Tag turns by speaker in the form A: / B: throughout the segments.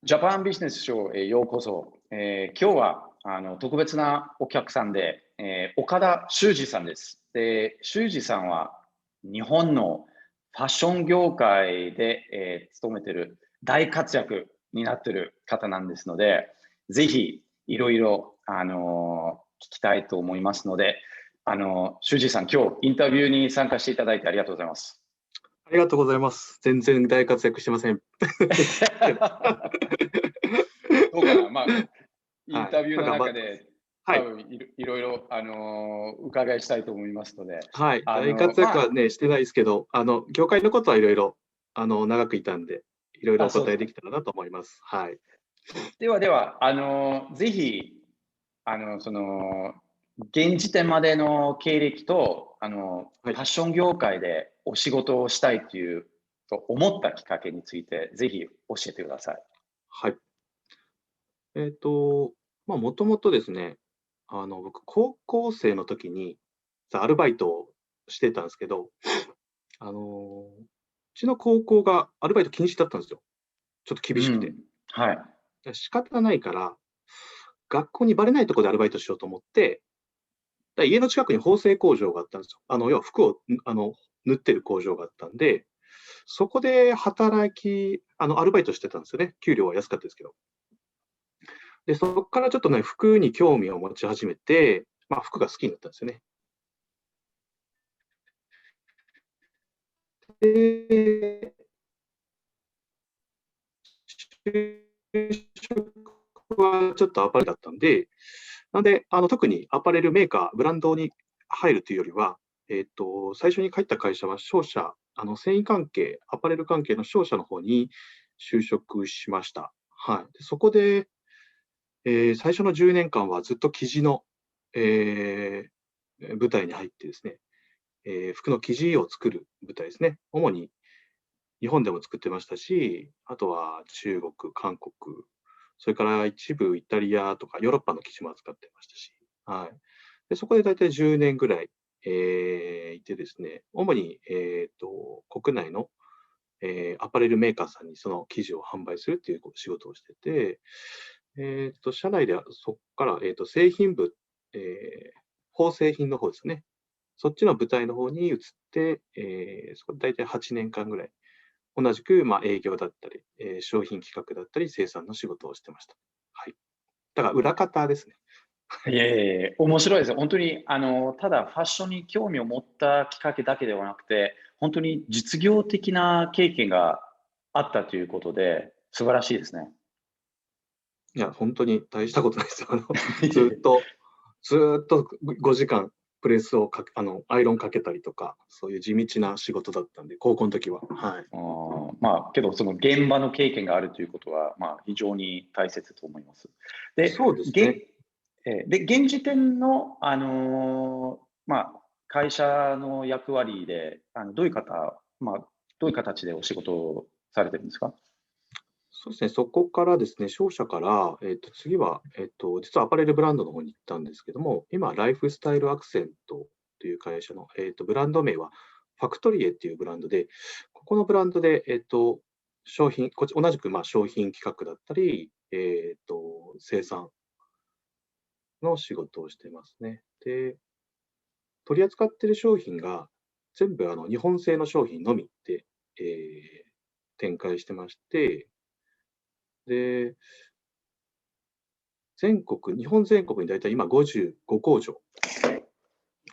A: ジャパンビジネスショーへようこそ。今日は特別なお客さんで、岡田修二さんです。で、修二さんは日本のファッション業界で、勤めてる大活躍になってる方なんですので、ぜひいろいろ聞きたいと思いますので、修二さん、今日インタビューに参加していただいてありがとうございます。
B: ありがとうございます。全然大活躍してません。
A: そうかな、まあ、イン
B: はい。
A: タビューの
B: 頑張ってます。
A: 中で、
B: はい。
A: 多分いろいろ、伺いしたいと思いますので、
B: はい。大活躍はね、してないですけど、業界のことはいろいろ、長くいたんで、いろいろお
A: そうですね。
B: 答えできたらなと思います。はい。
A: では、ぜひ、現時点までの経歴と、
B: はい。
A: ファッション業界でお仕事をしたいという、と思ったきっかけについて、ぜひ教えてください。
B: はい。もともとですね、僕、高校生の時に、アルバイトをしてたんですけど、うちの高校がアルバイト禁止だったんですよ。ちょっと厳しくて。
A: うん。はい。
B: 仕方ないから、学校にバレないところでアルバイトしようと思って、家の近くに縫製工場があったんですよ。要は服を、縫ってる工場があったんで、そこでアルバイトしてたんですよね。給料は安かったですけど。で、そこからちょっとね、服に興味を持ち始めて、服が好きになったんですよね。で、就職はちょっとアパレルだったんで、なんで、特にアパレルメーカー、ブランドに入るというよりは、最初に入った会社は商社、繊維関係、アパレル関係の商社の方に就職しました。はい。で、そこで、最初の10年間はずっと生地の、え部隊に入ってですね、服の生地を作る部隊ですね。主に日本でも作ってましたし、あとは中国、韓国、それから一部イタリアとかヨーロッパの生地も扱ってましたし、はい。で、そこでだいたい10年ぐらい、いてですね、主に、国内の、アパレルメーカーさんにその生地を販売するっていう仕事をしてて、社内ではそこから、製品部、縫製品の方ですね。そっちの部隊の方に移って、そこでだいたい8年間ぐらい同じく、営業だったり、商品企画だったり、生産の仕事をしてました。はい。だから裏方ですね。はい。
A: いえいえいえ、面白いです。本当に、ただファッションに興味を持ったきっかけだけではなくて、本当に実業的な経験があったということで、素晴らしいですね。
B: いや、ほんとに大したことないですよ。
A: いえいえ。
B: ずっとずっと5時間プレスをアイロンかけたりとか、そういう地道な仕事だったんで、高校の時は。はい。
A: けど、その現場の経験があるということは、非常に大切と思います。で、
B: そうですね。
A: 現時点の、会社の役割で、どういう形でお仕事をされてるんですか？
B: そうですね、そこからですね、商社から、次は、実はアパレルブランドの方に行ったんですけども、今、ライフスタイルアクセントという会社の、ブランド名はファクトリエっていうブランドで、ここのブランドで、同じく、商品企画だったり、生産の仕事をしてますね。で、取り扱っている商品が全部日本製の商品のみで、展開してまして、で、日本全国にだいたい今55工場、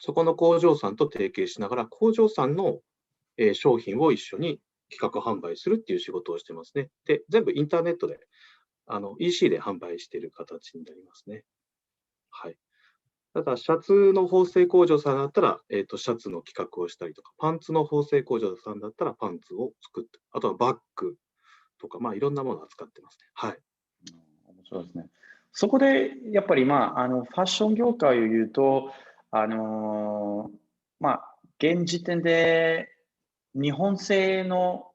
B: そこの工場さんと提携しながら、工場さんの、商品を一緒に企画販売するっていう仕事をしてますね。で、全部インターネットで、EC で販売している形になりますね。はい。ただ、シャツの縫製工場さんだったら、シャツの企画をしたりとか、パンツの縫製工場さんだったらパンツを作って、あとはバッグとか、いろんなものを扱ってますね。はい。
A: 面白いですね。そこでやっぱり、ファッション業界を言うと、現時点で日本製の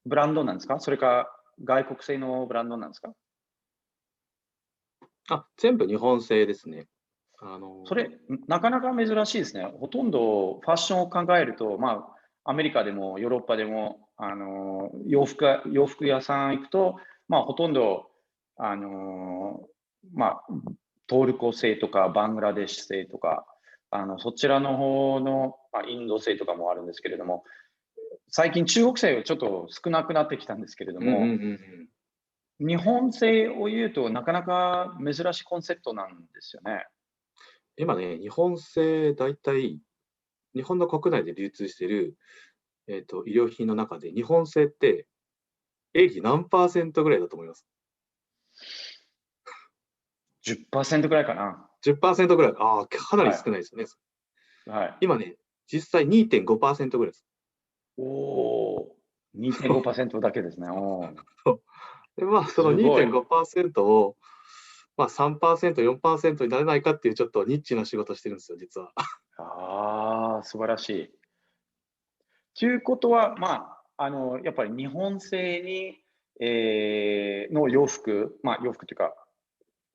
A: ブランドなんですか？それか外国製のブランドなんですか？
B: 全部日本製ですね。
A: それ、なかなか珍しいですね。ほとんどファッションを考えると、アメリカでもヨーロッパでも、洋服屋さん行くと、ほとんどあのまあ、トルコ製とかバングラデシュ製とか、そちらの方の、インド製とかもあるんですけれども、最近中国製はちょっと少なくなってきたんですけれど
B: うんうんうんう
A: も、
B: ん。
A: 日本製を言うとなかなか珍しいコンセプトなんですよね。
B: 今ね、日本製大体、日本の国内で流通している、衣料品の中で日本製って営業何パーセントぐらいだと思います？10%
A: くらいかな。
B: 10%ぐらい。ああ、かなり
A: はい。
B: 少ないですね。
A: はい。
B: 今ね、実際2.5%ぐらいです。
A: おお、2.5%だけですね。おー、
B: そうで、まあ、その
A: すごい。
B: 2.5%を、まあ、3%、4%になれないかっていうちょっとニッチな仕事してるんですよ、実は。
A: ああ、素晴らしい。ということは、やっぱり日本製に、の洋服、洋服というか、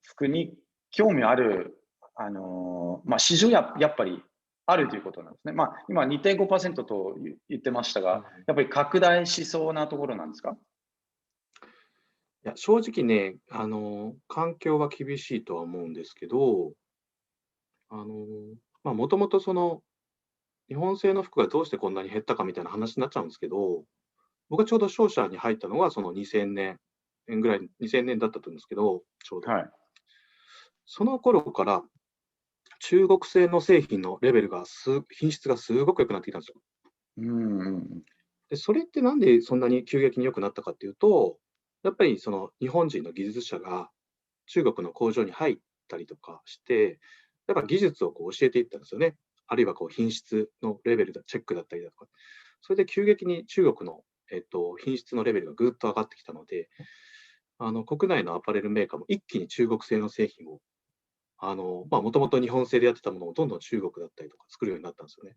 A: 服に興味ある、市場やっぱりあるということなんですね。今2.5%と言ってましたが、
B: うん。
A: やっぱり拡大しそうなところなんですか？
B: いや、正直ね、環境は厳しいとは思うんですけど、あの、もともとその、日本製の服がどうしてこんなに減ったかみたいな話になっちゃうんですけど、僕がちょうど商社に入ったのがその2000年ぐらい、2000年だったと思うんですけど、ちょうど。
A: はい。
B: その頃から中国製の製品のレベルが品質がすごく良くなってきたんですよ。
A: うんうんうん。
B: で、それってなんでそんなに急激に良くなったかっていうと、やっぱりその日本人の技術者が中国の工場に入ったりとかして、やっぱ技術をこう教えていったんですよね。あるいはこう品質のレベルだ、チェックだったりだとか。それで急激に中国の、品質のレベルがぐっと上がってきたので、国内のアパレルメーカーも一気に中国製の製品を、もともと日本製でやってたものをどんどん中国だったりとか作るようになったんですよね。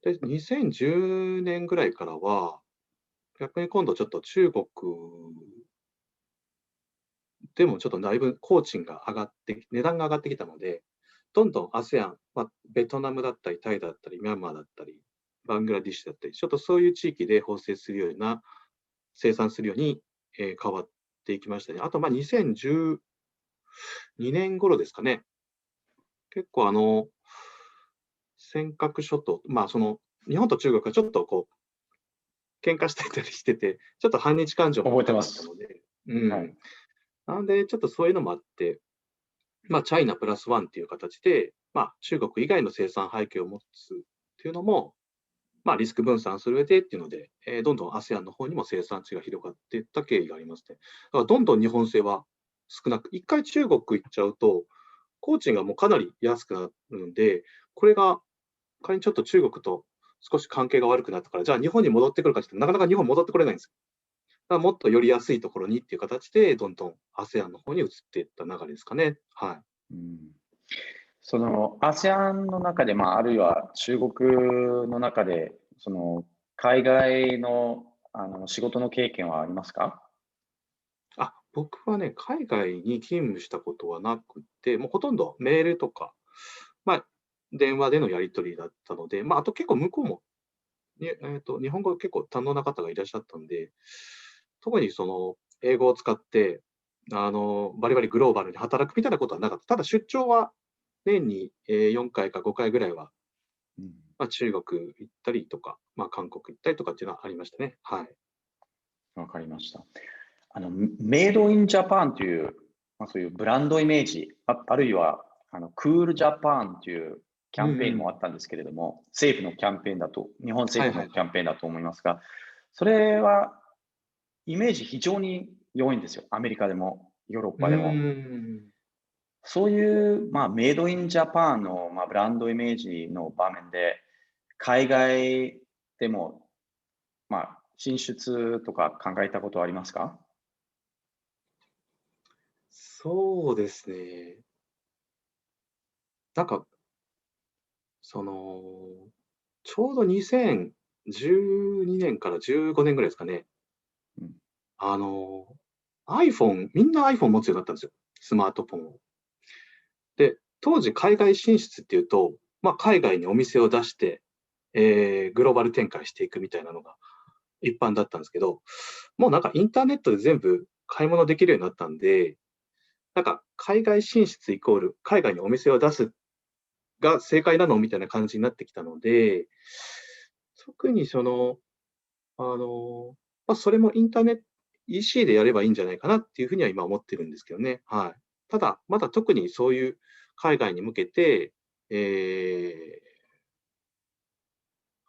B: で、2010年ぐらいからは、逆に今度ちょっと中国でもちょっとだいぶ工賃が上がって値段が上がってきたので、どんどん ASEAN、ベトナムだったり、タイだったり、ミャンマーだったり、バングラディッシュだったり、ちょっとそういう地域で生産するように、変わっていきましたね。あと、2012年頃ですかね。結構尖閣諸島、日本と中国がちょっとこう、喧嘩してたりしてて、ちょっと反日感情も
A: 覚えて
B: 深かった
A: ます。
B: ので、う
A: はい。
B: ん。なので、ちょっとそういうのもあって、チャイナプラスワンっていう形で、中国以外の生産背景を持つっていうのも、リスク分散する上でっていうので、どんどん ASEAN の方にも生産地が広がっていった経緯がありますね。だからどんどん日本製は少なく、一回中国行っちゃうと、工賃がもうかなり安くなるんで、これが仮にちょっと中国と少し関係が悪くなったから、じゃあ日本に戻ってくるかって言ってなかなか日本戻ってこれないんですよ。だからもっとより安いところにっていう形で、どんどん ASEAN の方に移っていった流れですかね。はい。
A: うん。その ASEAN の中で、あるいは中国の中で、海外の、仕事の経験はありますか？
B: 僕はね、海外に勤務したことはなくて、もうほとんどメールとか、まあ、電話でのやり取りだったので、あと結構向こうも、日本語結構堪能な方がいらっしゃったんで、特にその英語を使って、バリバリグローバルに働くみたいなことはなかった。ただ出張は年に、4回か5回ぐらいは、
A: うん。
B: 中国行ったりとか、韓国行ったりとかっていうのはありましたね。はい。
A: わかりました。メイドインジャパンという、そういうブランドイメージ、あるいは、クールジャパンというキャンペーンもあったんですけれども、政府のキャンペーンだと、日本政府のキ
B: はいはいはい。
A: ャンペーンだと思いますが、それはイメージ非常に良いんですよ。アメリカでも、ヨーロッ
B: うー
A: パでも。
B: ん。
A: そういう、メイドインジャパンの、ブランドイメージの場面で、海外でも、進出とか考えたことはありますか？
B: そうですね。なんか、その、ちょうど2012年から15年ぐらいですかね。
A: うん。
B: あの、みんな iPhone 持つようになったんですよ。スマートフォンを。で、当時海外進出っていうと、海外にお店を出して、グローバル展開していくみたいなのが一般だったんですけど、もうなんかインターネットで全部買い物できるようになったんで、なんか海外進出イコール海外にお店を出すが正解なのみたいな感じになってきたので、特にそれもインターネット EC でやればいいんじゃないかなっていうふうには今思ってるんですけどね。はい。ただ、まだ特にそういう海外に向けて、えー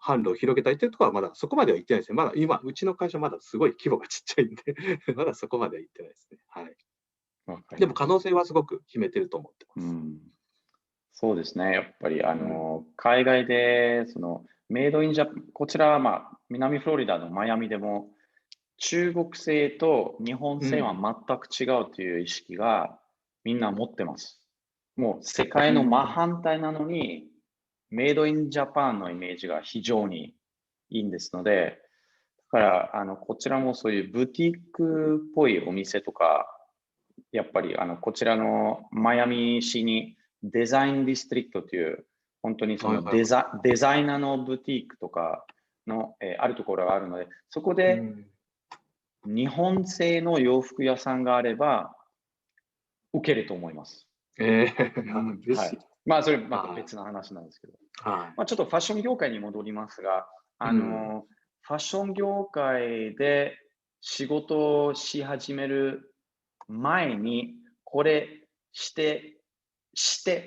B: 販路を広げたいというところはまだそこまでは行ってないですね。まだ今、うちの会社まだすごい規模がちっちゃいんでまだそこまでは行ってないですね。はい。でも可
A: わかります。
B: 能性はすごく秘めてると思ってます。
A: うん。そうですね。やっぱり、
B: うん。
A: 海外で、メイドインジャこちらは、南フロリダのマイアミでも、中国製と日本製は
B: うん。
A: 全く違うという意識がみんな持ってます。もう世界の真
B: うん。
A: 反対なのに、メイドインジャパンのイメージが非常にいいんですので、だから、こちらもそういうブティックっぽいお店とか、やっぱりこちらのマイアミ市にデザインディストリクトという、本当にそ
B: はいはいはい。
A: のデザイナーのブティックとかの、あるところがあるので、そこで
B: うん。
A: 日本製の洋服屋さんがあれば受けると思います。うん、はい。
B: 嬉しい。
A: まあ、それまた
B: は
A: 別の話なんですけど。
B: い。はい。
A: ちょっとファッション業界に戻りますが、
B: うん。
A: ファッション業界で仕事をし始める前に、これして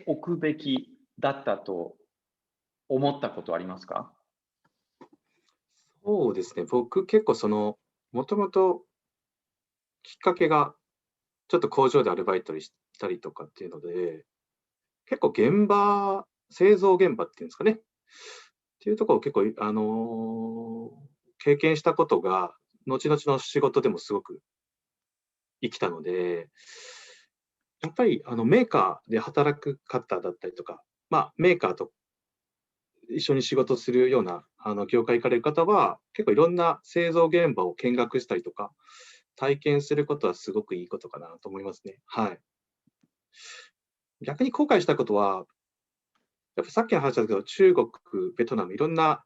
A: おくべきだったと思ったことありますか？
B: そうですね、僕結構もともときっかけが、ちょっと工場でアルバイトしたりとかっていうので、結構製造現場っていうんですかね、っていうところを結構、経験したことが、後々の仕事でもすごく生きたので、やっぱりメーカーで働く方だったりとか、メーカーと一緒に仕事するような、業界行かれる方は、結構いろんな製造現場を見学したりとか、体験することはすごくいいことかなと思いますね。はい。逆に後悔したことは、やっぱさっきの話だけど、中国、ベトナム、いろんな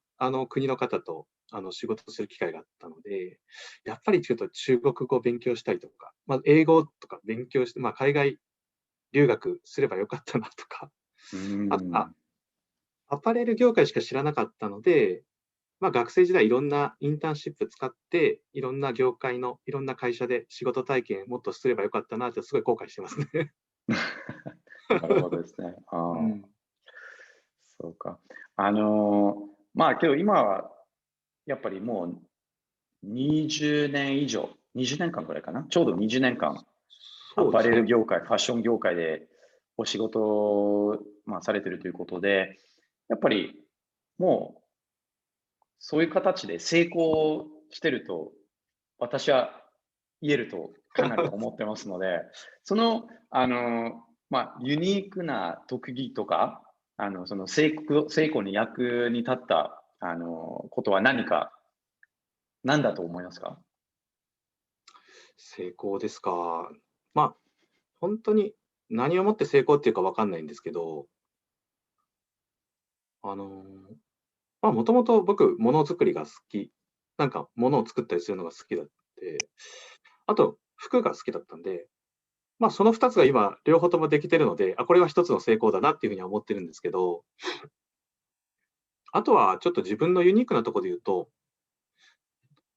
B: 国の方と仕事する機会があったので、やっぱりちょっと中国語を勉強したりとか、英語とか勉強して、海外留学すればよかったなとか、
A: うー
B: あ
A: ん、
B: アパレル業界しか知らなかったので、学生時代いろんなインターンシップ使って、いろんな業界のいろんな会社で仕事体験もっとすればよかったなってすごい後悔してますね。
A: なるほどですね。ああ、
B: うん。
A: そうか。けど今はやっぱりもう20年以上、20年間ぐらいかな。ちょうど20年間、アパ
B: そうですね。
A: レル業界、ファッション業界でお仕事を、されてるということで、やっぱりもうそういう形で成功してると、私は言えるとかなり思ってますので、ユニークな特技とか、成功に役に立った、ことは何だと思いますか？
B: 成功ですか。まあ、本当に何をもって成功っていうかわかんないんですけど、あの、もともと僕、ものづくりが好き。なんか物を作ったりするのが好きだって、あと服が好きだったんで、その2つが今両方ともできてるので、これは一つの成功だなっていうふうには思ってるんですけど、あとはちょっと自分のユニークなところで言うと、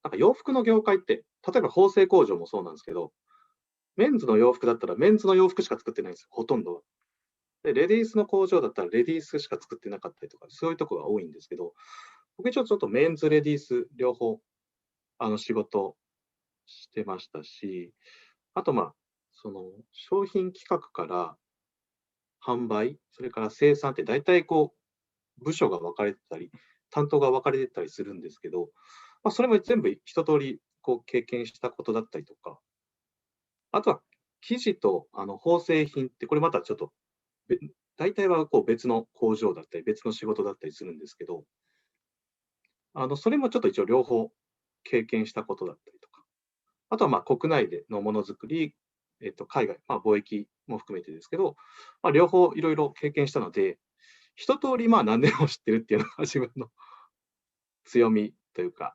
B: なんか洋服の業界って、例えば縫製工場もそうなんですけど、メンズの洋服だったらメンズの洋服しか作ってないんですよ、ほとんどは。で、レディースの工場だったらレディースしか作ってなかったりとか、そういうところが多いんですけど、僕一応ちょっとメンズ、レディース両方、仕事してましたし、あと、商品企画から販売、それから生産って大体部署が分かれてたり、担当が分かれてたりするんですけど、それも全部一通り経験したことだったりとか、あとは生地と縫製品って、これまたちょっと、べ大体は別の工場だったり、別の仕事だったりするんですけど、それもちょっと一応両方経験したことだったりとか、あとは国内でのものづくり、海外、貿易も含めてですけど、両方いろいろ経験したので、一通り何でも知ってるっていうのが自分の強みというか、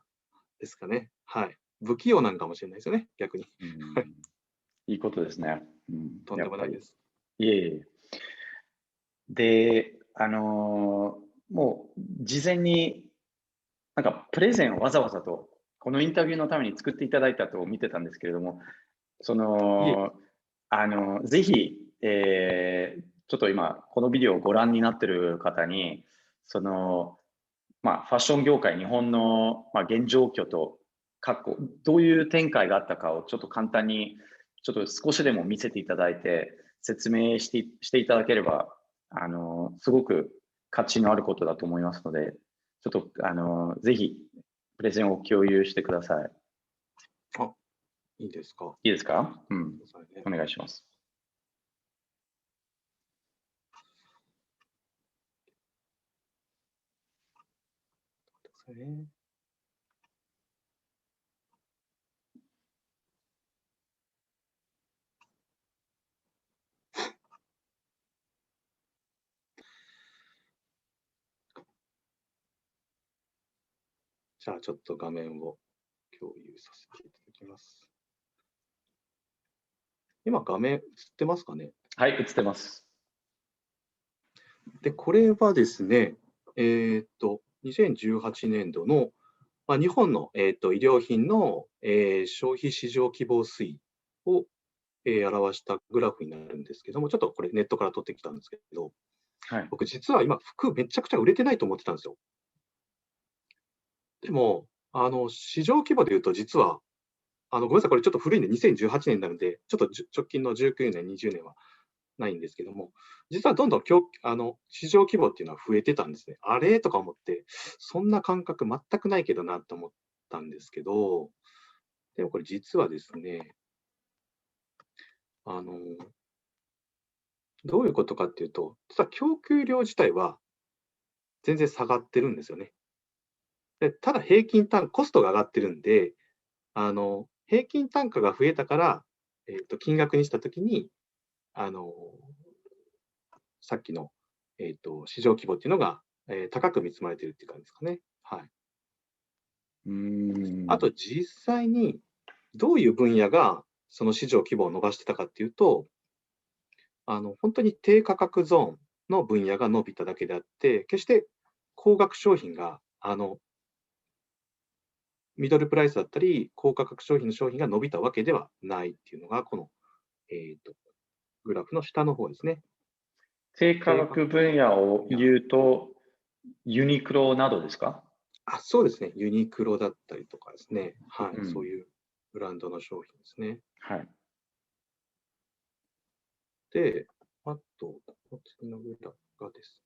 B: ですかね。はい。不器用なんかもしれないですよね、逆に。
A: うん、
B: はい。
A: いいことですね。
B: とんでもないです。
A: いえいえ。で、もう事前になんかプレゼンをわざわざと、このインタビューのために作っていただいたと見てたんですけれども、そ
B: いえ、
A: の、ぜひ、ちょっと今、このビデオをご覧になっている方に、その、ファッション業界、日本の、現状況と、どういう展開があったかをちょっと簡単に、ちょっと少しでも見せていただいて、説明していただければ、すごく価値のあることだと思いますので、ちょっと、ぜひ、プレゼンを共有してください。
B: あ、いいですか。
A: いいですか？
B: ね、
A: お願いします。
B: じゃあちょっと画面を共有させていただきます。今画面映ってますかね？
A: はい、映ってます。
B: で、これはですね、2018年度の、日本の、衣料品の、消費市場規模推移を、表したグラフになるんですけども、ちょっとこれネットから取ってきたんですけど、
A: はい。
B: 僕実は今服めちゃくちゃ売れてないと思ってたんですよ。でも、市場規模で言うと実は、ごめんなさい、これちょっと古いんで2018年になるんで、ちょっと直近の19年、20年はないんですけども、実はどんどん市場規模っていうのは増えてたんですね。あれとか思って、そんな感覚全くないけどなと思ったんですけど、でもこれ実はですね、あの、どういうことかっていうと、実は供給量自体は全然下がってるんですよね。で、ただコストが上がってるんで、平均単価が増えたから、金額にしたときに、あの、さっきの、市場規模っていうのが、高く見積まれているっていう感じですかね。はい。
A: うー
B: あと
A: ん。
B: 実際にどういう分野がその市場規模を伸ばしてたかっていうと、本当に低価格ゾーンの分野が伸びただけであって、決して高額商品が、ミドルプライスだったり、高価格商品が伸びたわけではないっていうのが、この、えっと、グラフの下の方ですね。
A: 低価
B: 低価
A: 格分野を
B: 分野。
A: 言うと、ユニクロなどですか？
B: そうですね。ユニクロだったりとかですね。はい。
A: うん。
B: そういうブランドの商品ですね。
A: はい。
B: で、あと、次のグラフがです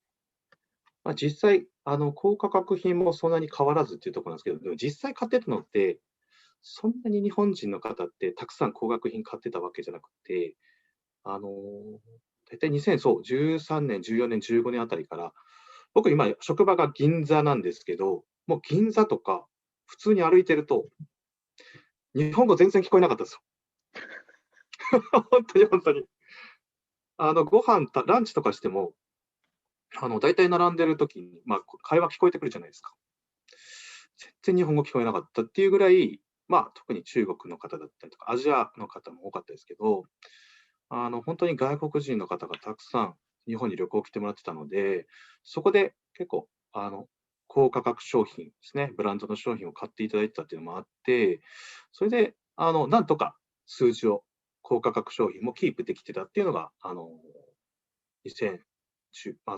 B: ね。実際、高価格品もそんなに変わらずっていうところなんですけど、でも実際買ってたのって、そんなに日本人の方ってたくさん高額品買ってたわけじゃなくて、あの、大体2013年、14年、15年あたりから、僕今職場が銀座なんですけど、もう銀座とか普通に歩いてると、日本語全然聞こえなかったですよ。本当に本当に。ランチとかしても、大体並んでる時に、会話聞こえてくるじゃないですか。全然日本語聞こえなかったっていうぐらい、特に中国の方だったりとか、アジアの方も多かったですけど、本当に外国人の方がたくさん日本に旅行来てもらってたので、そこで結構、高価格商品ですね、ブランドの商品を買っていただいてたっていうのもあって、それで、なんとか数字を、高価格商品もキープできてたっていうのが、2010、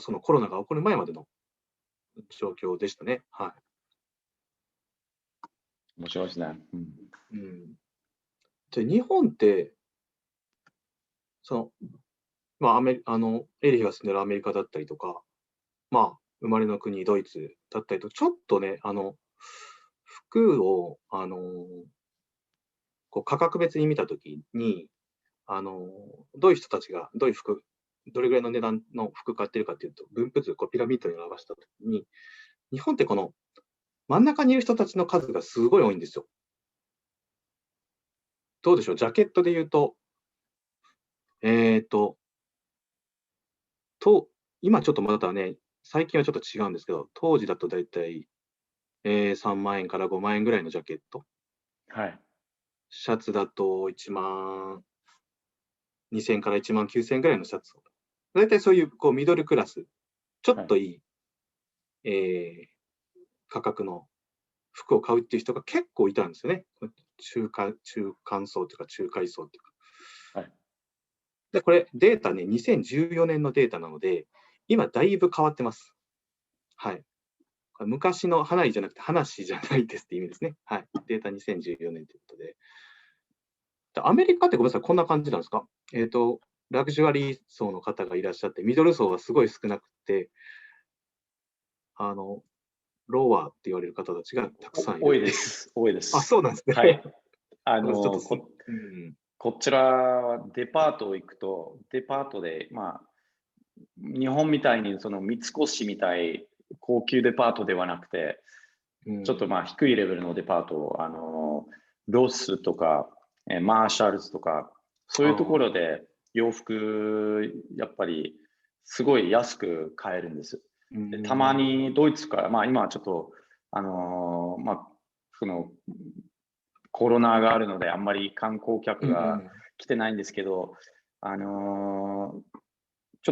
B: そのコロナが起こる前までの状況でしたね。は
A: 面白いですね。
B: い。うん。で、日本って、その、エリヒが住んでるアメリカだったりとか、生まれの国ドイツだったりと、ちょっとね、服を、こう価格別に見たときに、あの、どういう人たちがどれぐらいの値段の服買ってるかっていうと、分布図、こうピラミッドに表したときに、日本ってこの真ん中にいる人たちの数がすごい多いんですよ。どうでしょう、ジャケットで言うと、えっと、と、今ちょっとまだね、最近はちょっと違うんですけど、当時だとだいたい、3万円から5万円ぐらいのジャケット。
A: はい。
B: シャツだと1万2000から1万9000円ぐらいのシャツを。大体そういうこうミドルクラス、ちょっといい、価格の服を買うっていう人が結構いたんですよね。中間層というか中階層というか。
A: はい。
B: で、これデータね、2014年のデータなので、今だいぶ変わってます。はい。昔の話じゃなくて話じゃないですって意味ですね。はい。データ2014年ということで。アメリカってごめんなさい、こんな感じなんですか？ラグジュアリー層の方がいらっしゃって、ミドル層はすごい少なくて、ロワーって言われる方たちがたくさんいる
A: 多い
B: っていう。
A: です。多いで
B: あ、そ
A: す。
B: うなんですね。
A: はい。
B: ちょっとうん。
A: こちらはデパート行くと、デパートで、日本みたいにその三越みたい高級デパートではなくて、ちょっと低いレベルのデパート、ロスとか、マーシャルズとか、そういうところで洋服、やっぱりすごい安く買えるんです。でたまにドイツから、今はちょっと、そのコロナがあるので、あんまり観光客が来てないんですけど、ちょ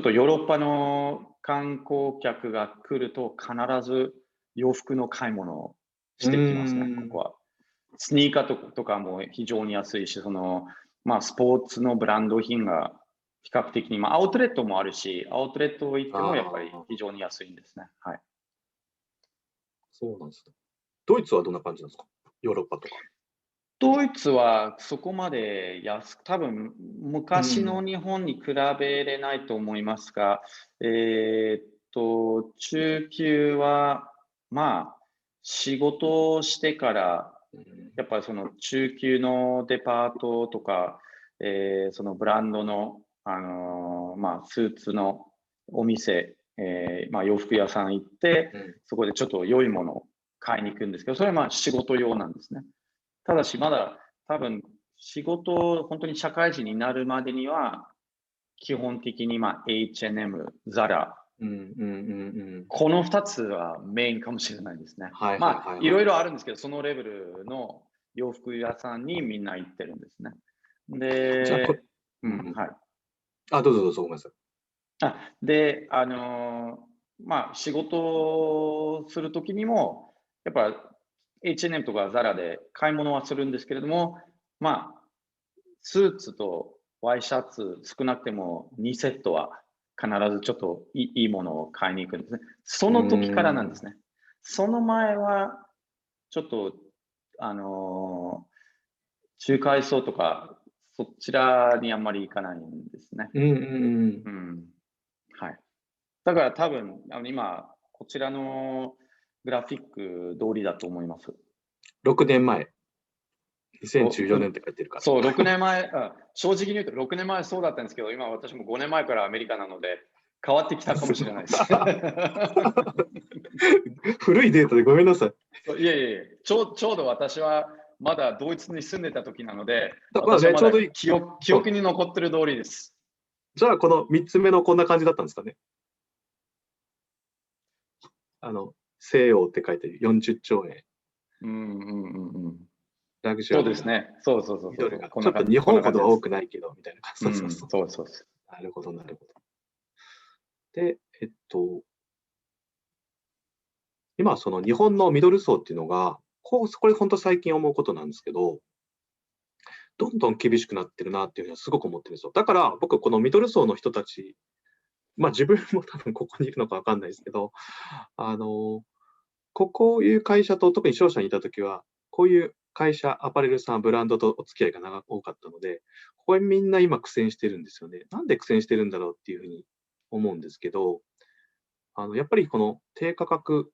A: っとヨーロッパの観光客が来ると、必ず洋服の買い物をしてきますね、ここは。スニーカーとかも非常に安いし、スポーツのブランド品が比較的に、アウトレットもあるし、アウトレット行ってもやっぱり非常に安いんですね。はい。
B: そうなんですね。ドイツはどんな感じなんですか？ヨーロッパとか。
A: ドイツはそこまで多分昔の日本に比べれないと思いますが、中級は、仕事をしてから、やっぱりその中級のデパートとか、そのブランドの、スーツのお店、洋服屋さん行って、そこでちょっと良いものを買いに行くんですけど、それは仕事用なんですね。ただし、まだ多分、仕事、本当に社会人になるまでには、基本的にH&M、ザラ、この2つはメインかもしれないですね。いろいろあるんですけど、そのレベルの洋服屋さんにみんな行ってるんですね。
B: じゃあ、
A: で、はい。
B: どうぞどうぞ、ごめんなさい。
A: で、仕事をするときにも、やっぱ H&M とか ZARA で買い物はするんですけれども、スーツとワイシャツ少なくても2セットは必ずちょっといいものを買いに行くんですね。その時からなんですね。その前は、ちょっと、中階層とか、そちらにあんまり行かないんですね。はい。だから多分、今、こちらのグラフィック通りだと思います。
B: 6年前。2014年って書いてるから。
A: そう、6年前、正直に言うと6年前そうだったんですけど、今私も5年前からアメリカなので、変わってきたかもしれないです。
B: 古いデータでごめんなさい。
A: いえいえ、ちょうど私はまだドイツに住んでた時なので、
B: まあ
A: 私はまだ
B: ちょうどいい。
A: 記憶に残ってる通りです。
B: じゃあ、この3つ目のこんな感じだったんですかね。西洋って書いてる40兆円。ラグジュアリーな。
A: そうですね。そうそうそうそう。
B: ちょっと日本ほどは多くないけど、みたいな感じ。
A: そうそう。
B: なるほど、なるほど。で、今、その日本のミドル層っていうのが、これ本当最近思うことなんですけど、どんどん厳しくなってるなっていうのはすごく思ってるんですよ。だから僕、このミドル層の人たち、自分も多分ここにいるのかわかんないですけど、こういう会社と、特に商社にいたときは、こういう会社、アパレルさん、ブランドとお付き合いが多かったので、これみんな今苦戦してるんですよね。なんで苦戦してるんだろうっていうふうに思うんですけど、やっぱりこの低価格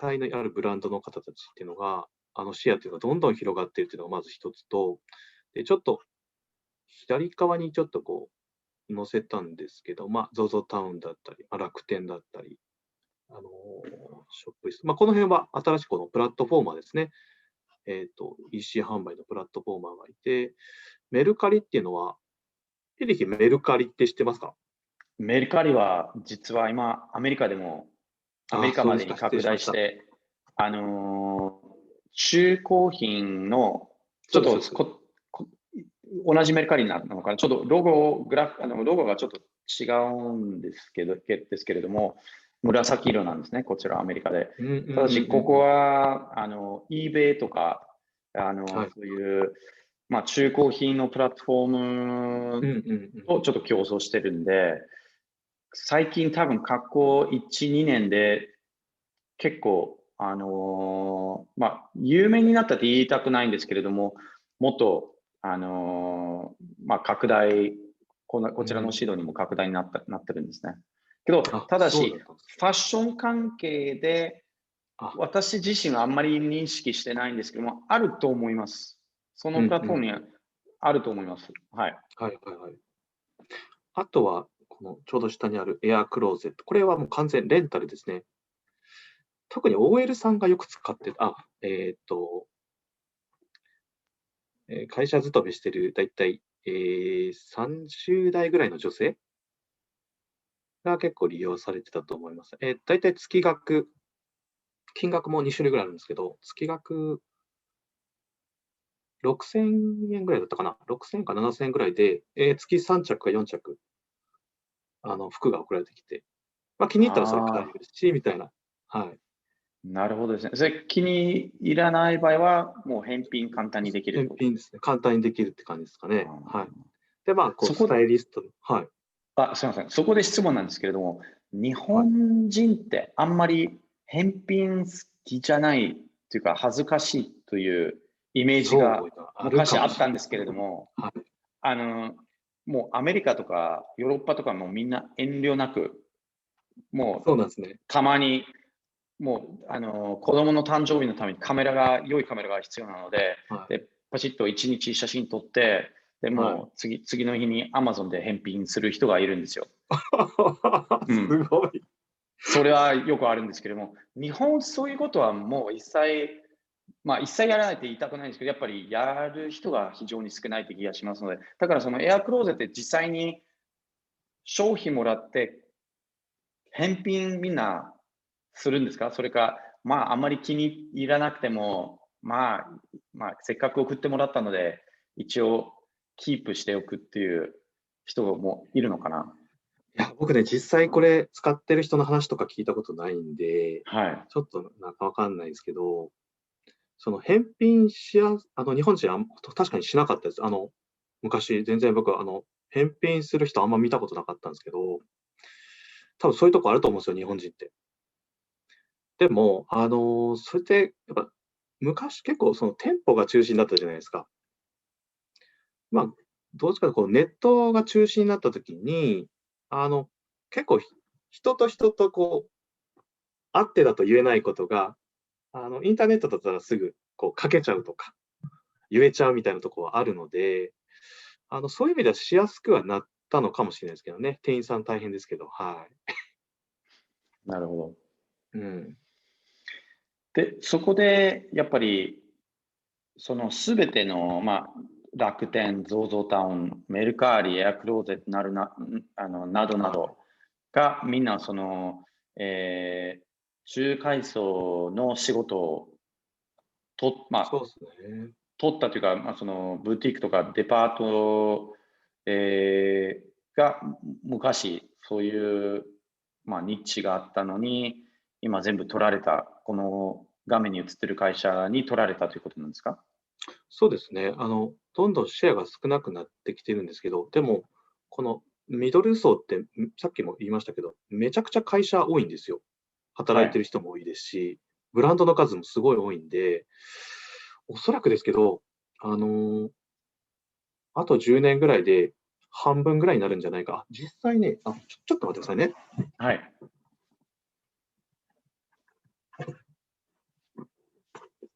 B: 帯のあるブランドの方たちっていうのが、シェアっていうのがどんどん広がっているっていうのがまず一つと、で、ちょっと左側にちょっとこう載せたんですけど、ZOZO タウンだったり、楽天だったり、ショップです。この辺は新しくこのプラットフォーマーですね。EC 販売のプラットフォーマーがいて、メルカリっていうのは、エリヒ、メルカリって知ってますか？
A: メルカリは実は今、アメリカでも、アメリカまでに拡大して、中古品の、ちょっと同じメルカリなのかな、ちょっとロゴ、ロゴがちょっと違うんですけれども、紫色なんですね、こちらアメリカで。ただし、ここは、eBay とか、
B: はい。
A: そういう、まあ、中古品のプラットフォームとちょっと競争してるんで、最近多分、過去1、2年で結構、まあ、有名になったって言いたくないんですけれども、もっと、まあ、拡大、こちらのシドにも拡大になってるんですね。けど、
B: あ、
A: ただし、
B: そうだったんですね。
A: ファッション関係で、
B: あ、
A: 私自身はあんまり認識してないんですけども、あると思います。そのプラットフォームにはあると思います。はい。
B: はいはいはい。あとは、このちょうど下にあるエアークローゼット。これはもう完全レンタルですね。特に OL さんがよく使って会社勤めしてるだいたい、30代ぐらいの女性が結構利用されてたと思います。だいたい月額、金額も2種類ぐらいあるんですけど、月額6000円ぐらいだったかな。6000円か7000円ぐらいで、月3着か4着、服が送られてきて、まあ、気に入ったらそれ買え
A: ああ、
B: るし、みたいな。はい。
A: なるほどですね。それ気に入らない場合は、もう返品簡単にできるってことです
B: 返品ですね。簡単にできるって感じですかね。はい。
A: か。
B: で、まあ、こう、スタ
A: そこ、
B: イリストのはい。
A: すみません。そこで質問なんですけれども、日
B: はい。
A: 本人ってあんまり返品好きじゃないというか、恥ずかしいというイメージが
B: そうだ、あるか
A: 昔あ
B: もしれない。
A: ったんですけれども、
B: はい。
A: あの、もうアメリカとかヨーロッパとかもみんな遠慮なく、もう
B: そうなんですね。
A: たまに、もう子供の誕生日のために良いカメラが必要なので、
B: はい。
A: でパチッと一日写真撮って、で
B: はい。
A: もう次の日に Amazon で返品する人がいるんですよ。う
B: す
A: ん。
B: ごい。
A: それはよくあるんですけれども、日本そういうことはもう一切やらないって言いたくないんですけど、やっぱりやる人が非常に少ないって気がしますので、だからそのエアクローゼットって実際に商品もらって返品みんなするんですか？それか、まあ、あまり気に入らなくても、せっかく送ってもらったので、一応キープしておくっていう人もいるのかな？
B: いや、僕ね、実際これ使ってる人の話とか聞いたことないんで、
A: はい。
B: ちょっとなんかわかんないですけど、その返品しや日本人は確かにしなかったです。昔、全然僕返品する人あんま見たことなかったんですけど、多分そういうとこあると思うんですよ、日本人って。でも、それってやっぱ、昔結構その店舗が中心だったじゃないですか。まあ、どっちかというとこうネットが中心になった時に、あの、結構人と人とこう、会ってだと言えないことが、インターネットだったらすぐこう書けちゃうとか、言えちゃうみたいなところはあるので、そういう意味ではしやすくはなったのかもしれないですけどね。店員さん大変ですけど、はい。
A: なるほど。
B: うん。
A: で、そこでやっぱり、そのすべての、まあ、楽天、ZOZO タウン、メルカリ、エアクローゼットなるな、などな
B: はい。
A: どがみんな中階層の仕事をまあ、
B: そうですね。
A: 取ったというか、まあ、そのブティックとかデパート、が昔そういう、まあ、ニッチがあったのに、今全部取られた、この画面に映ってる会社に取られたということなんですか？
B: そうですね。どんどんシェアが少なくなってきてるんですけど、でも、このミドル層って、さっきも言いましたけど、めちゃくちゃ会社多いんですよ。働いて
A: はい。
B: る人も多いですし、ブランドの数もすごい多いんで、おそらくですけど、あの、あと10年ぐらいで半分ぐらいになるんじゃないか。実際ね、ちょっと待ってくださいね。
A: はい。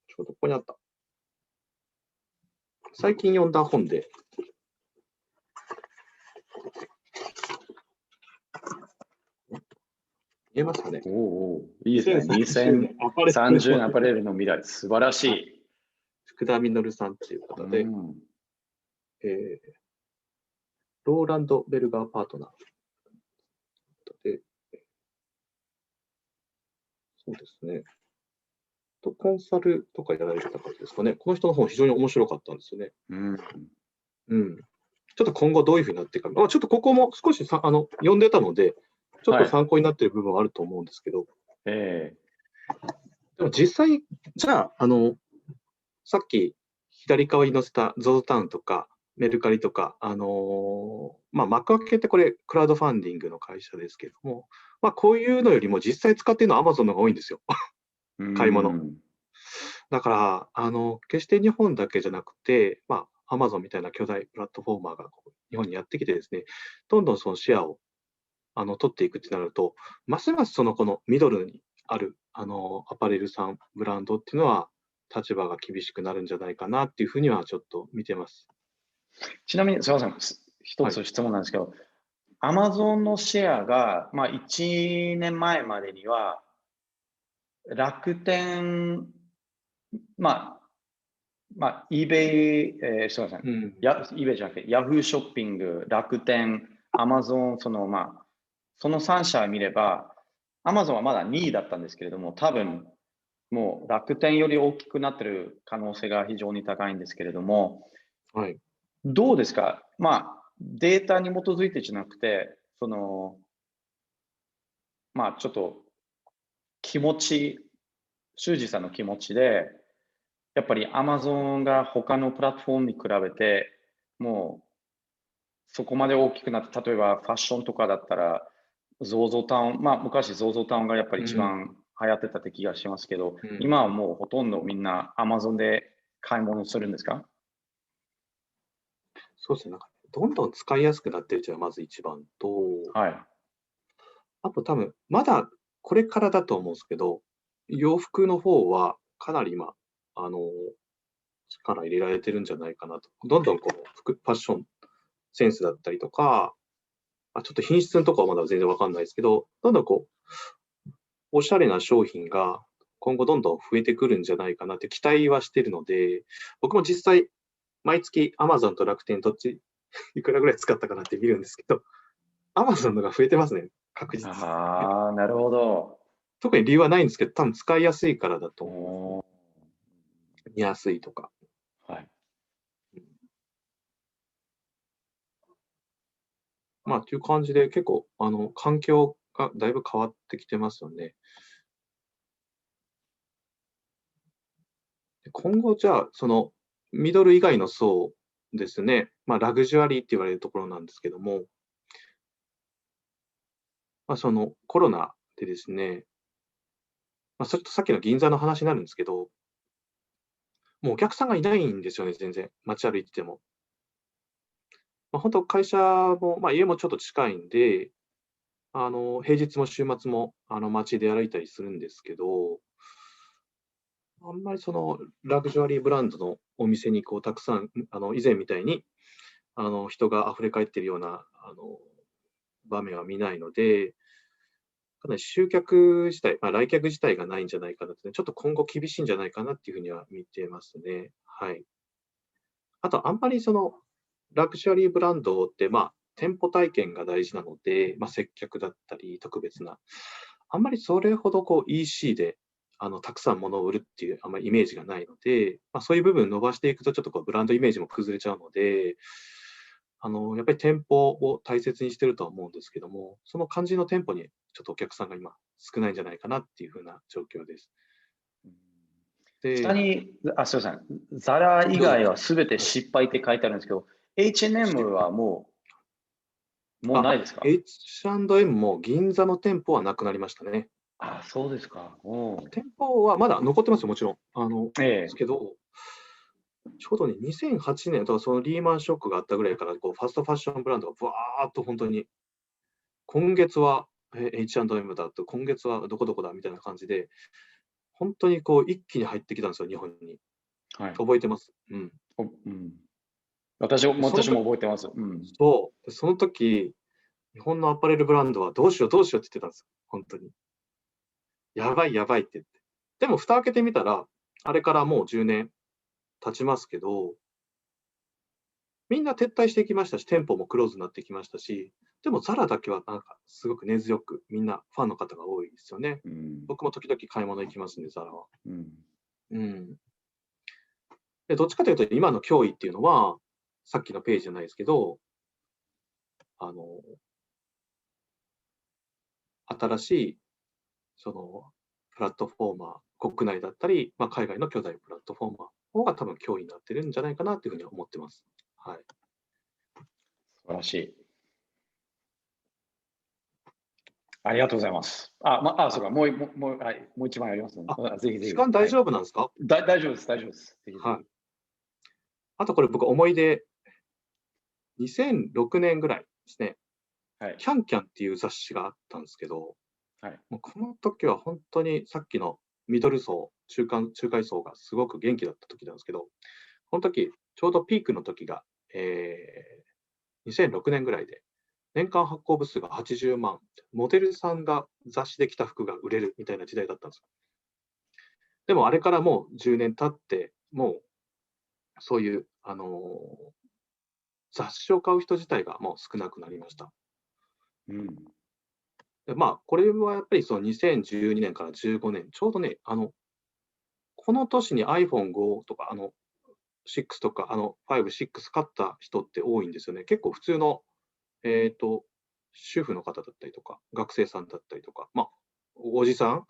B: ちょうどここにあった。最近読んだ本で、見えますかね。
A: おお、いいですね。
B: 2030年アパレル
A: 2030
B: の
A: 年アパレルの未来、素晴らし
B: はい、
A: い。
B: 福田実さんっていう
A: う
B: 方で、
A: ん。
B: えーローランド・ベルガーパートナーで、そうですね。コンサルとかやられてた方ですかね。この人の本非常に面白かったんですよね。
A: うん。
B: うん。ちょっと今後どういうふうになっていくか。ちょっとここも少し読んでたので、ちょっと
A: はい。
B: 参考になっている部分はあると思うんですけど、
A: え
B: でも実際、じゃあ、さっき左側に載せた ZOZO タウンとかメルカリとか、幕開けってこれ、クラウドファンディングの会社ですけども、こういうのよりも実際使っているのは Amazon の方が多いんですよ、
A: う
B: 買い物。
A: ん。
B: だから、決して日本だけじゃなくて、Amazon みたいな巨大プラットフォーマーが日本にやってきてですね、どんどんそのシェアを取っていくってなると、ますますこのミドルにあるアパレルさん、ブランドっていうのは、立場が厳しくなるんじゃないかなっていうふうにはちょっと見てます。
A: ちなみに、すみません、一
B: はい。
A: つ質問なんですけど、アマゾンのシェアが、1年前までには、楽天、まeBay、すみません、
B: うん。
A: eBay じゃなくて、Yahoo ショッピング、楽天、アマゾン、その3社見れば、アマゾンはまだ2位だったんですけれども、多分、もう楽天より大きくなってる可能性が非常に高いんですけれども、
B: はい。
A: どうですか？データに基づいてじゃなくて、ちょっと気持ち、修二さんの気持ちで、やっぱり Amazon が他のプラットフォームに比べて、もうそこまで大きくなって、例えばファッションとかだったら、ZOZO タウン、昔 ZOZO タウンがやっぱり一
B: うん。
A: 番流行ってたって気がしますけど、
B: うん。
A: 今はもうほとんどみんな Amazon で買い物するんですか？
B: そうですね。なんか、どんどん使いやすくなってるっていうのがまず一番と、
A: はい。
B: あと多分、まだこれからだと思うんですけど、洋服の方はかなり今、あの、力入れられてるんじゃないかなと。どんどんこのファッションセンスだったりとか、ちょっと品質のとこはまだ全然わかんないですけど、どんどんおしゃれな商品が今後どんどん増えてくるんじゃないかなって期待はしてるので、僕も実際、毎月 Amazon と楽天どっちいくらぐらい使ったかなって見るんですけど、Amazon のが増えてますね、確実に。
A: ああ、なるほど。
B: 特に理由はないんですけど、多分使いやすいからだと思いますね。
A: おー、
B: 見やすいとか。
A: はい。
B: という感じで、結構、環境がだいぶ変わってきてますよね。で今後、じゃあ、ミドル以外の層ですね、ラグジュアリーって言われるところなんですけども、そのコロナでですね、それとさっきの銀座の話になるんですけど、もうお客さんがいないんですよね、全然、街歩いてても。本当会社も、家もちょっと近いんで、平日も週末も、街で歩いたりするんですけど、あんまりラグジュアリーブランドのお店にたくさん、以前みたいに、人が溢れ返っているような、場面は見ないので、かなり集客自体、来客自体がないんじゃないかなってね、ちょっと今後厳しいんじゃないかなっていうふうには見てますね。はい。あと、あんまりラグジュアリーブランドって、店舗体験が大事なので、接客だったり、特別な。あんまりそれほどEC で、たくさん物を売るっていう、あんまりイメージがないので、そういう部分伸ばしていくと、ちょっとブランドイメージも崩れちゃうので、やっぱり店舗を大切にしてるとは思うんですけども、その肝心の店舗にちょっとお客さんが今少ないんじゃないかなっていう風な状況です。
A: 下
B: で、
A: に、すいません。ザラ以
B: どうぞ。
A: 外はすべて
B: はい。
A: 失敗って書いてあるんですけど、H&M はもうないですか？
B: H&M も銀座の店舗はなくなりましたね。
A: あ、そうですか。おー、
B: 店舗はまだ残ってますよ、もちろん。です
A: ええ、
B: けど、ちょうどね、2008年、だからそのリーマンショックがあったぐらいから、ファストファッションブランドがぶわーっと本当に、今月はH&M だと、今月はどこどこだみたいな感じで、本当に一気に入ってきたんですよ、日本に。
A: はい。
B: 覚えてます。うん。
A: うん。私も、
B: で、その
A: 私も
B: 時
A: 覚えてます。うん。
B: その時、日本のアパレルブランドはどうしようどうしようって言ってたんですよ、本当に。やばいやばいって言って。でも蓋開けてみたら、あれからもう10年経ちますけど、みんな撤退していきましたし、店舗もクローズになってきましたし、でもザラだけはなんかすごく根強く、みんなファンの方が多いですよね。
A: うん。
B: 僕も時々買い物行きますんで、ザラは。
A: うん。
B: うん。で、どっちかというと今の脅威っていうのは、さっきのページじゃないですけど、新しいそのプラットフォーマー、国内だったり、海外の巨大プラットフォーマーの方が多分脅威になってるんじゃないかなというふうに思ってます。はい。
A: 素晴らしい。ありがとうございます。そうか、もう一枚ありますね。ぜひぜひ。
B: 時間大丈夫なんですか？
A: 大丈夫です、大丈夫です。ぜひぜひ。
B: はい。あとこれ僕思い出、2006年ぐらいですね、キャンキャンっていう雑誌があったんですけど、もうこの時は本当にさっきのミドル層、中間層がすごく元気だった時なんですけど、この時、ちょうどピークの時が、2006年ぐらいで、年間発行部数が80万、モデルさんが雑誌で着た服が売れるみたいな時代だったんですよ。でもあれからもう10年経って、もうそういう、雑誌を買う人自体がもう少なくなりました。でこれはやっぱりその2012年から15年、ちょうどね、この年に iPhone5 とか、6とか、5、6買った人って多いんですよね。結構普通の、主婦の方だったりとか、学生さんだったりとか、おじさん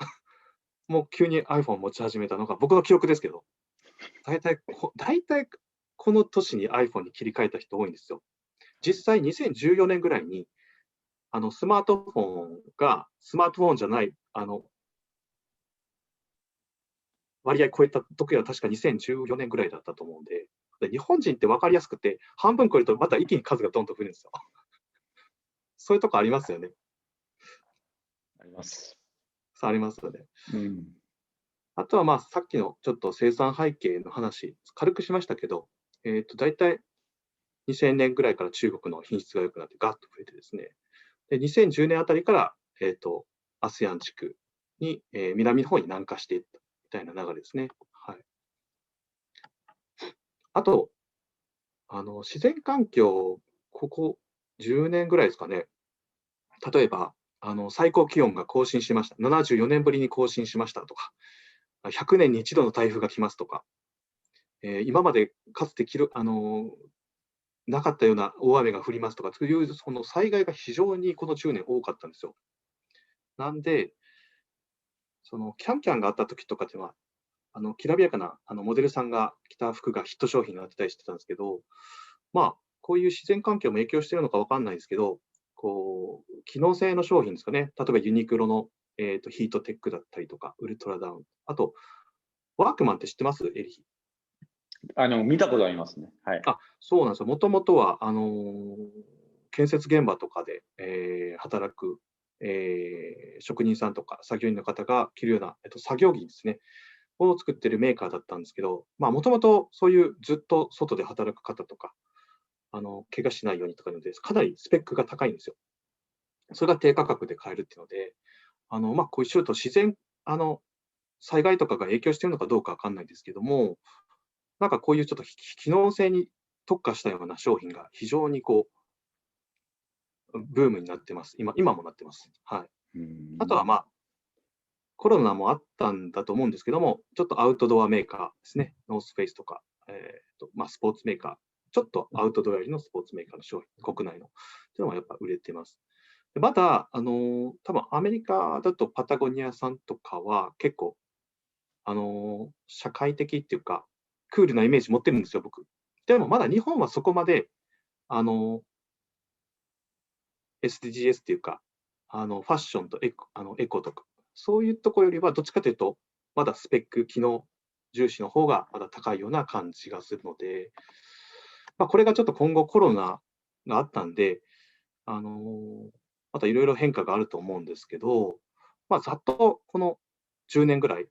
B: もう急に iPhone 持ち始めたのが、僕の記憶ですけど、大体この年に iPhone に切り替えた人多いんですよ。実際2014年ぐらいに、スマートフォンがスマートフォンじゃない、割合超えた時は確か2014年ぐらいだったと思うんで、日本人って分かりやすくて、半分超えるとまた一気に数がどんどん増えるんですよ。そういうとこありますよね。
A: あります。
B: ありますよね。あとはさっきのちょっと生産背景の話、軽くしましたけど、大体2000年ぐらいから中国の品質が良くなってガッと増えてですね、で2010年あたりから、ASEAN 地区に、南の方に南下していったみたいな流れですね。はい。あと、自然環境、ここ10年ぐらいですかね。例えば、最高気温が更新しました。74年ぶりに更新しましたとか、100年に一度の台風が来ますとか、今までかつてなかったような大雨が降りますとか、そういうその災害が非常にこの10年多かったんですよ。なんで、そのキャンキャンがあった時とかっていうのは、きらびやかなモデルさんが着た服がヒット商品になってたりしてたんですけど、こういう自然環境も影響してるのかわかんないですけど、機能性の商品ですかね。例えばユニクロの、ヒートテックだったりとか、ウルトラダウン。あと、ワークマンって知ってます？エリヒ。
A: 見たことありますね。はい。
B: そうなんですよ。もともとは、建設現場とかで、働く、職人さんとか作業員の方が着るような、作業着ですね。を作ってるメーカーだったんですけど、もともとそういうずっと外で働く方とか、怪我しないようにとかいうので、かなりスペックが高いんですよ。それが低価格で買えるっていうので、こういう自然、災害とかが影響しているのかどうかわかんないですけども、なんかこういうちょっと機能性に特化したような商品が非常にブームになってます。今もなってます。はい。あとはコロナもあったんだと思うんですけども、ちょっとアウトドアメーカーですね。ノースフェイスとか、スポーツメーカー、ちょっとアウトドアよりのスポーツメーカーの商品、国内の。っていうのはやっぱ売れてます。でまだ、多分アメリカだとパタゴニアさんとかは結構、社会的っていうか、クールなイメージ持ってるんですよ、僕。でもまだ日本はそこまで、SDGs っていうか、ファッションとエコとか、そういうところよりはどっちかというと、まだスペック、機能重視の方がまだ高いような感じがするので、これがちょっと今後コロナがあったんで、またいろいろ変化があると思うんですけど、ざっとこの10年ぐらい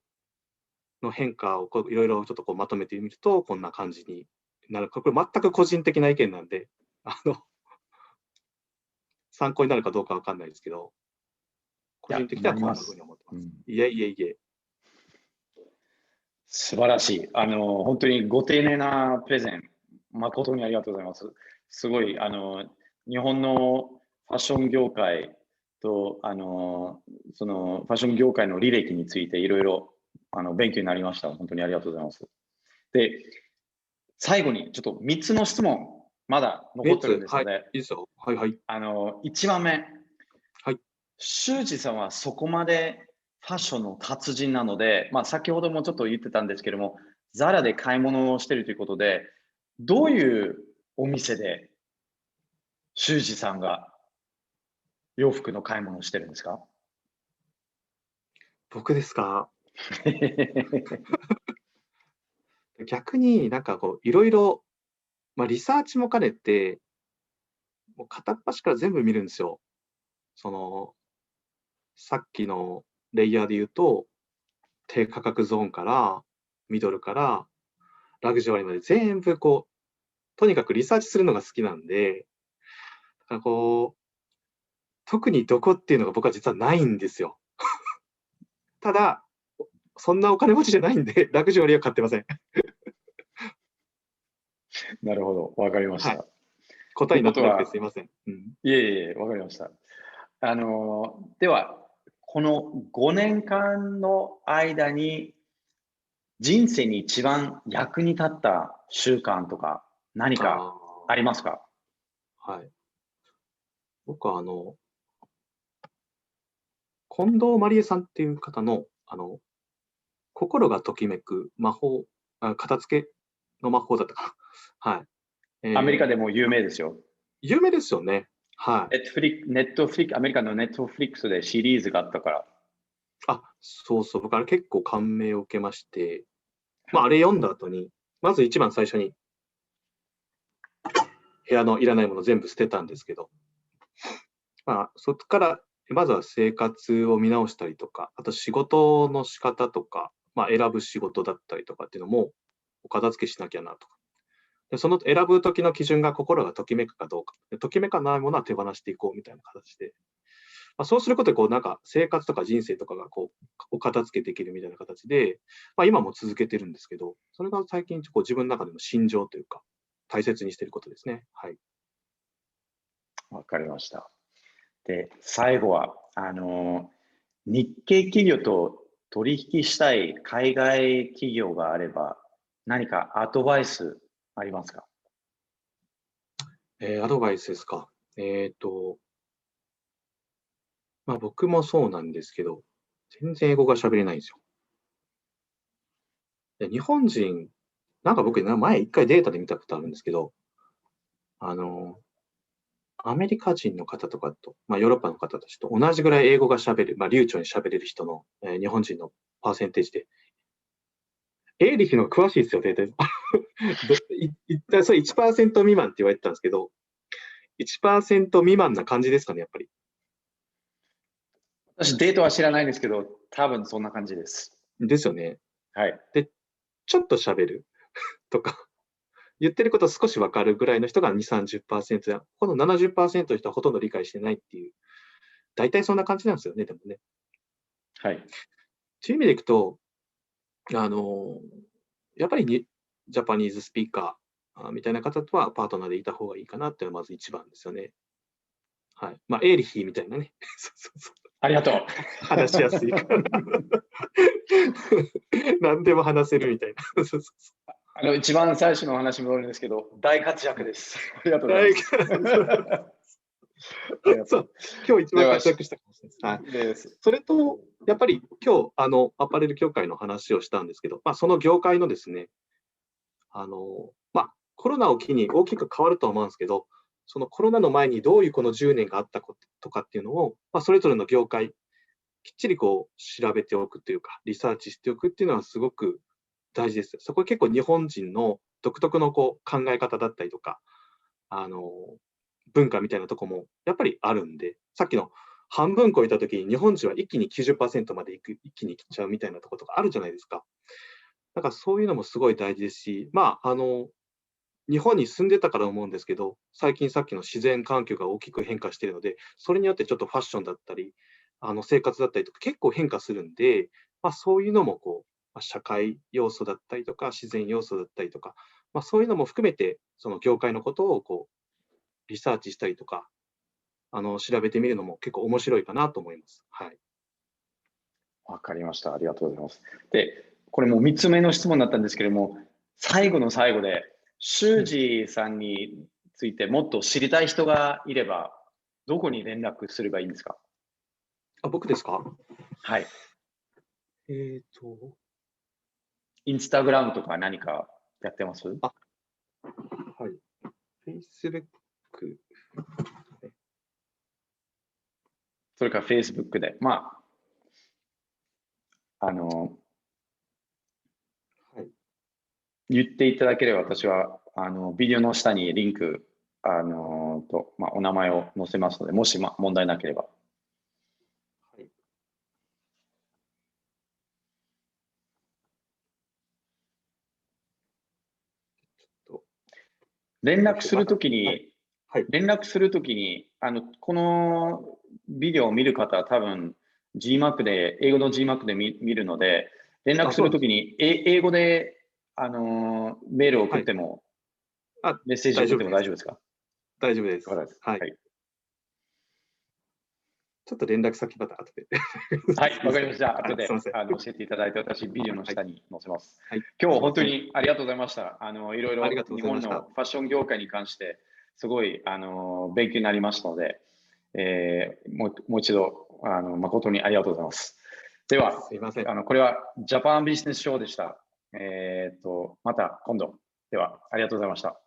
B: の変化をいろいろちょっとまとめてみると、こんな感じになる。これ全く個人的な意見なんで、参考になるかどうかわかんないですけど、個人的にはこんな風に思ってます。いえいえいえ。
A: 素晴らしい。本当にご丁寧なプレゼン、誠にありがとうございます。すごい、日本のファッション業界と、そのファッション業界の履歴についていろいろ勉強になりました。本当にありがとうございます。で、最後にちょっと3つの質問まだ残
B: 3
A: ってるん
B: つ、はい、
A: ですよね。
B: いいですよ。はいはい。
A: 1番目、
B: はい。
A: 修二さんはそこまでファッションの達人なので、まあ、先ほどもちょっと言ってたんですけども、ザラで買い物をしているということで、どういうお店で修二さんが洋服の買い物をしてるんですか？
B: 僕ですか？逆になんかこう、いろいろ、まあ、リサーチも兼ねて、もう片っ端から全部見るんですよ。その、さっきのレイヤーで言うと、低価格ゾーンから、ミドルから、ラグジュアリーまで全部こう、とにかくリサーチするのが好きなんで、だからこう、特にどこっていうのが僕は実はないんですよ。ただ、そんなお金持ちじゃないんで、ラグジュアリーは買ってません。
A: なるほど、わかりまし
B: はい。
A: た。という
B: 答えになってなくて
A: ことは、
B: すいません。うん。
A: いえいえ、わかりました。では、この5年間の間に人生に一番役に立った習慣とか何か
B: あ
A: ありますか？
B: あ、はい。僕は近藤麻理恵さんっていう方の、心がときめく魔法、片付けの魔法だったかな。はい。
A: アメリカで
B: え
A: も有名ですよ。
B: 有名ですよね。はい。
A: アメリカのネットフリックスでシリーズがあったから。
B: あ、そうそう、僕あれ結構感銘を受けまして、まあ、あれ読んだ後に、まず一番最初に部屋のいらないもの全部捨てたんですけど、まあ、そこから、まずは生活を見直したりとか、あと仕事の仕方とか、まあ、選ぶ仕事だったりとかっていうのも、お片付けしなきゃなとか。で、その選ぶ時の基準が心がときめくかどうか。でときめかないものは手放していこうみたいな形で。まあ、そうすることで、こう、なんか生活とか人生とかがこう、お片付けできるみたいな形で、まあ、今も続けてるんですけど、それが最近こう自分の中での心情というか、大切にしていることですね。はい。
A: わかりました。で、最後は、日系企業と取引したい海外企業があれば、何かアドバイスありますか？
B: アドバイスですか。えっと、まあ、僕もそうなんですけど、全然英語が喋れないんですよ。で、日本人、なんか僕、前一回データで見たことあるんですけど、あの、アメリカ人の方とかと、まあ、ヨーロッパの方たちと同じぐらい英語が喋る、まあ、流暢に喋れる人の、日本人のパーセンテージで、エーリヒの詳しいですよ、データ。それ1%未満って言われてたんですけど、1%未満な感じですかね、やっぱり。
A: 私、デートは知らないんですけど、多分そんな感じです。
B: ですよね。
A: はい。
B: で、ちょっと喋るとか、言ってること少しわかるぐらいの人が2、30%で、この70%の人はほとんど理解してないっていう、大体そんな感じなんですよね、でもね。
A: はい。
B: という意味でいくと、あの、やっぱりジャパニーズスピーカーみたいな方とはパートナーでいた方がいいかなっていうのがまず一番ですよね。はい。まあ、エーリヒみたいなね。そうそうそう。
A: ありがと
B: 話しやすいから。何でも話せるみたいな。そうそうそう。
A: う。一番最初のお話に戻るんですけど、大活躍です。ありがとうございます。ありがとう。
B: そう、今日一番
A: では、
B: 活躍したかもしれないです。はい。
A: です。
B: それと、やっぱり今日、アパレル協会の話をしたんですけど、まあ、その業界のですね、まあ、コロナを機に大きく変わるとは思うんですけど、そのコロナの前にどういうこの10年があったこととかっていうのを、まあ、それぞれの業界、きっちりこう調べておくというか、リサーチしておくっていうのはすごく大事です。そこは結構日本人の独特のこう考え方だったりとか、あの、文化みたいなとこもやっぱりあるんで、さっきの半分超えた時に日本人は一気に90%まで一気に来ちゃうみたいなところとかあるじゃないですか。だからそういうのもすごい大事ですし、まあ、日本に住んでたから思うんですけど、最近さっきの自然環境が大きく変化しているので、それによってちょっとファッションだったり、生活だったりとか結構変化するんで、まあ、そういうのもこう、まあ、社会要素だったりとか、自然要素だったりとか、まあ、そういうのも含めて、その業界のことをこう、リサーチしたりとか、調べてみるのも結構面白いかなと思います。はい。
A: わかりました。ありがとうございます。で、これもう3つ目の質問だったんですけれども、最後の最後で、
B: うん。
A: 修二さんについてもっと知りたい人がいれば、どこに連絡すればいいんですか？
B: 僕ですか？
A: はい。
B: えっと、
A: インスタグラムとか何かやってます？
B: あ、はい。Facebook、
A: それから Facebook で。まあ、
B: はい。
A: 言っていただければ私は、ビデオの下にリンク、まあ、お名前を載せますので、もし、問題なければ。
B: はい。と、
A: 連絡するとき
B: はい。
A: に、
B: はい。
A: このビデオを見る方は多分 GMAC で、英語の GMAC で見るので、連絡す
B: そうなんです。
A: るときに、英語で、メールを送
B: はい。
A: っても、
B: あ、
A: メッセージを送っても
B: 大丈夫です。
A: 大丈夫ですか？
B: 大丈夫です。
A: わかります。
B: はい。
A: はい。
B: ちょっと連絡先また後で
A: はい、
B: いいですかね。
A: わかりました。後
B: すいま
A: で
B: せん。
A: 教えていただいて、私、ビデオの
B: はい。
A: 下に載せます。
B: はい。
A: 今日は本当
B: すいません。
A: にありがとうございました。いろい
B: ありがとうご
A: ろ日本
B: ざいました。
A: のファッション業界に関して、すごい勉強になりましたので、もう一度誠にありがとうございます。では、
B: すいません。
A: これはジャパンビジネスショーでした。また今度。では、ありがとうございました。